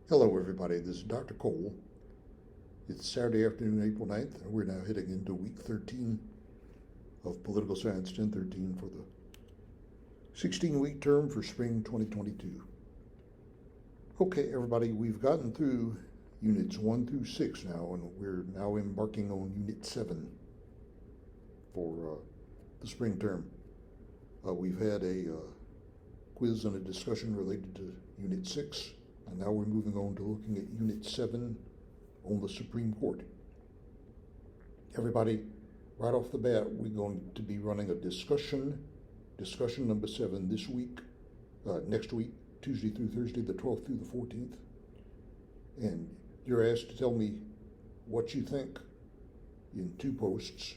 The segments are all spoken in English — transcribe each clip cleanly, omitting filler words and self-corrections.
Hello everybody, this is Dr. Cole. It's Saturday afternoon, April 9th, and we're now heading into week 13 of Political Science 1013 for the 16-week term for spring 2022. Okay everybody, we've gotten through units 1 through 6 now, and we're now embarking on unit 7 for the spring term. We've had a quiz and a discussion related to unit 6. And now we're moving on to looking at Unit 7 on the Supreme Court. Everybody, right off the bat, we're going to be running a discussion number 7 this week, next week, Tuesday through Thursday, the 12th through the 14th. And you're asked to tell me what you think in 2 posts,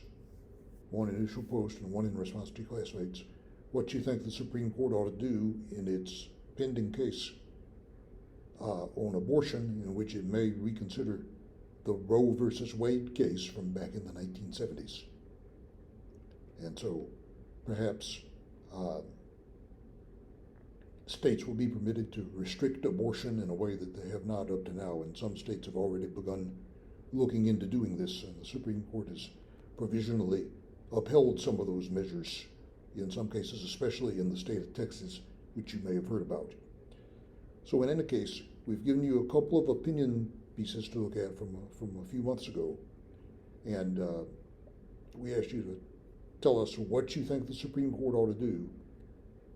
one initial post and one in response to classmates, what you think the Supreme Court ought to do in its pending case on abortion, in which it may reconsider the Roe versus Wade case from back in the 1970s. And so perhaps states will be permitted to restrict abortion in a way that they have not up to now, and some states have already begun looking into doing this, and the Supreme Court has provisionally upheld some of those measures, in some cases, especially in the state of Texas, which you may have heard about. So in any case, we've given you a couple of opinion pieces to look at from a few months ago, and we asked you to tell us what you think the Supreme Court ought to do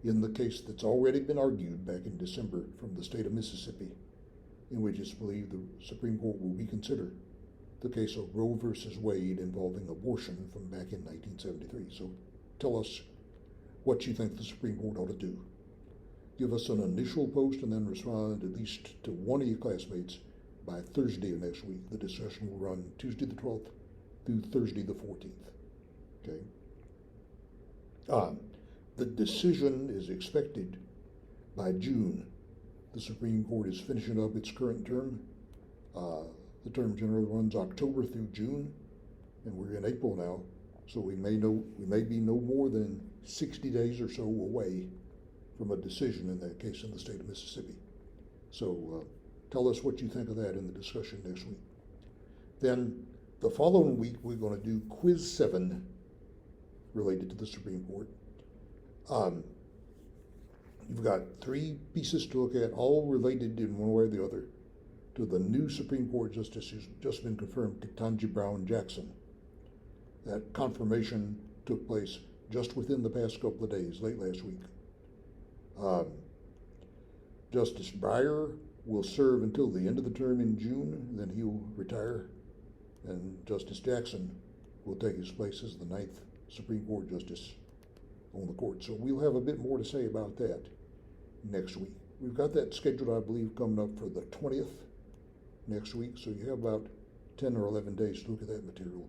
in the case that's already been argued back in December from the state of Mississippi, in which it's believed the Supreme Court will reconsider the case of Roe versus Wade involving abortion from back in 1973. So tell us what you think the Supreme Court ought to do. Give us an initial post and then respond at least to one of your classmates by Thursday of next week. The discussion will run Tuesday the 12th through Thursday the 14th. Okay. The decision is expected by June. The Supreme Court is finishing up its current term. The term generally runs October through June, and we're in April now, so we may be no more than 60 days or so away from a decision in that case in the state of Mississippi. So tell us what you think of that in the discussion next week. Then the following week, we're going to do Quiz 7 related to the Supreme Court. You've got 3 pieces to look at, all related in one way or the other to the new Supreme Court justice who's just been confirmed, Ketanji Brown Jackson. That confirmation took place just within the past couple of days, late last week. Justice Breyer will serve until the end of the term in June, then he'll retire, and Justice Jackson will take his place as the 9th Supreme Court Justice on the court. So we'll have a bit more to say about that next week. We've got that scheduled, I believe, coming up for the 20th next week, so you have about 10 or 11 days to look at that material,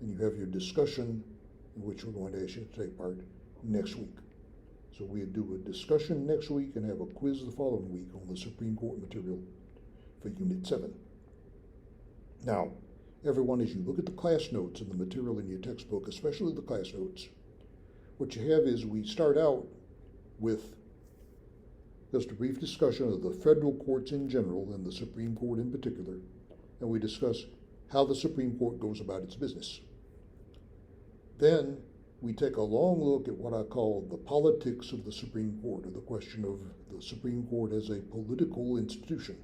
and you have your discussion in which we're going to ask you to take part next week. So we'll do a discussion next week and have a quiz the following week on the Supreme Court material for Unit 7. Now, everyone, as you look at the class notes and the material in your textbook, especially the class notes, what you have is we start out with just a brief discussion of the federal courts in general and the Supreme Court in particular, and we discuss how the Supreme Court goes about its business. Then we take a long look at what I call the politics of the Supreme Court, or the question of the Supreme Court as a political institution.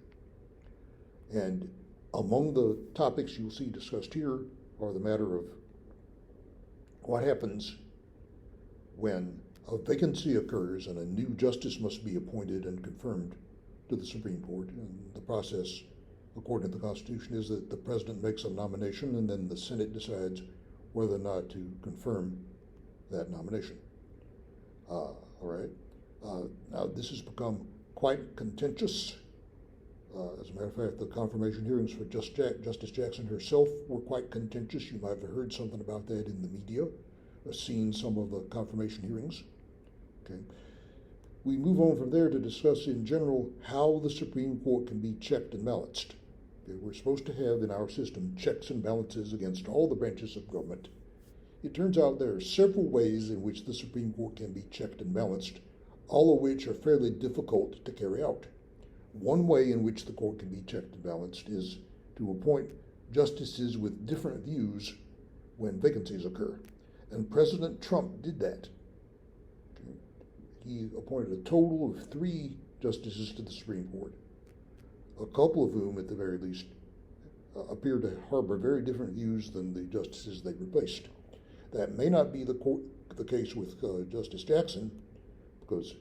And among the topics you'll see discussed here are the matter of what happens when a vacancy occurs and a new justice must be appointed and confirmed to the Supreme Court. And the process, according to the Constitution, is that the President makes a nomination and then the Senate decides whether or not to confirm that nomination. All right. Now this has become quite contentious. As a matter of fact, the confirmation hearings for Justice Jackson herself were quite contentious. You might have heard something about that in the media, or seen some of the confirmation hearings. Okay. We move on from there to discuss in general how the Supreme Court can be checked and balanced. Okay. We're supposed to have in our system checks and balances against all the branches of government. It turns out there are several ways in which the Supreme Court can be checked and balanced, all of which are fairly difficult to carry out. One way in which the court can be checked and balanced is to appoint justices with different views when vacancies occur. And President Trump did that. He appointed a total of 3 justices to the Supreme Court, a couple of whom, at the very least, appear to harbor very different views than the justices they replaced. That may not be the case with Justice Jackson, because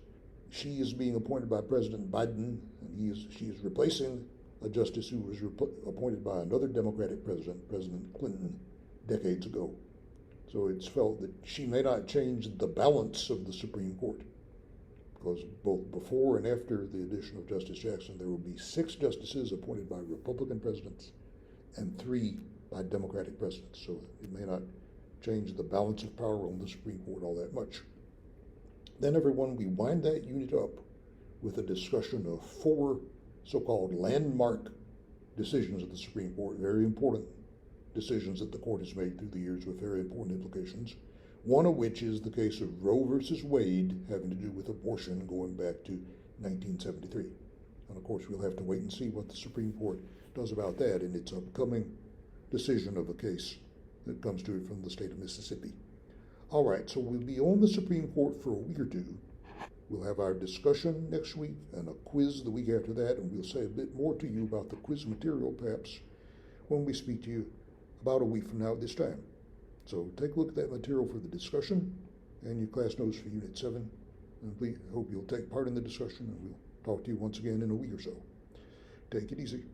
she is being appointed by President Biden, and she is replacing a justice who was appointed by another Democratic president, President Clinton, decades ago. So it's felt that she may not change the balance of the Supreme Court, because both before and after the addition of Justice Jackson, there will be 6 justices appointed by Republican presidents and 3 by Democratic presidents. So it may not change the balance of power on the Supreme Court all that much. Then, everyone, we wind that unit up with a discussion of 4 so-called landmark decisions of the Supreme Court, very important decisions that the court has made through the years with very important implications, one of which is the case of Roe versus Wade, having to do with abortion going back to 1973. And of course, we'll have to wait and see what the Supreme Court does about that in its upcoming decision of a case that comes to it from the state of Mississippi. All right, so we'll be on the Supreme Court for a week or 2. We'll have our discussion next week and a quiz the week after that, and we'll say a bit more to you about the quiz material perhaps when we speak to you about a week from now at this time. So take a look at that material for the discussion and your class notes for Unit 7. And please hope you'll take part in the discussion, and we'll talk to you once again in a week or so. Take it easy.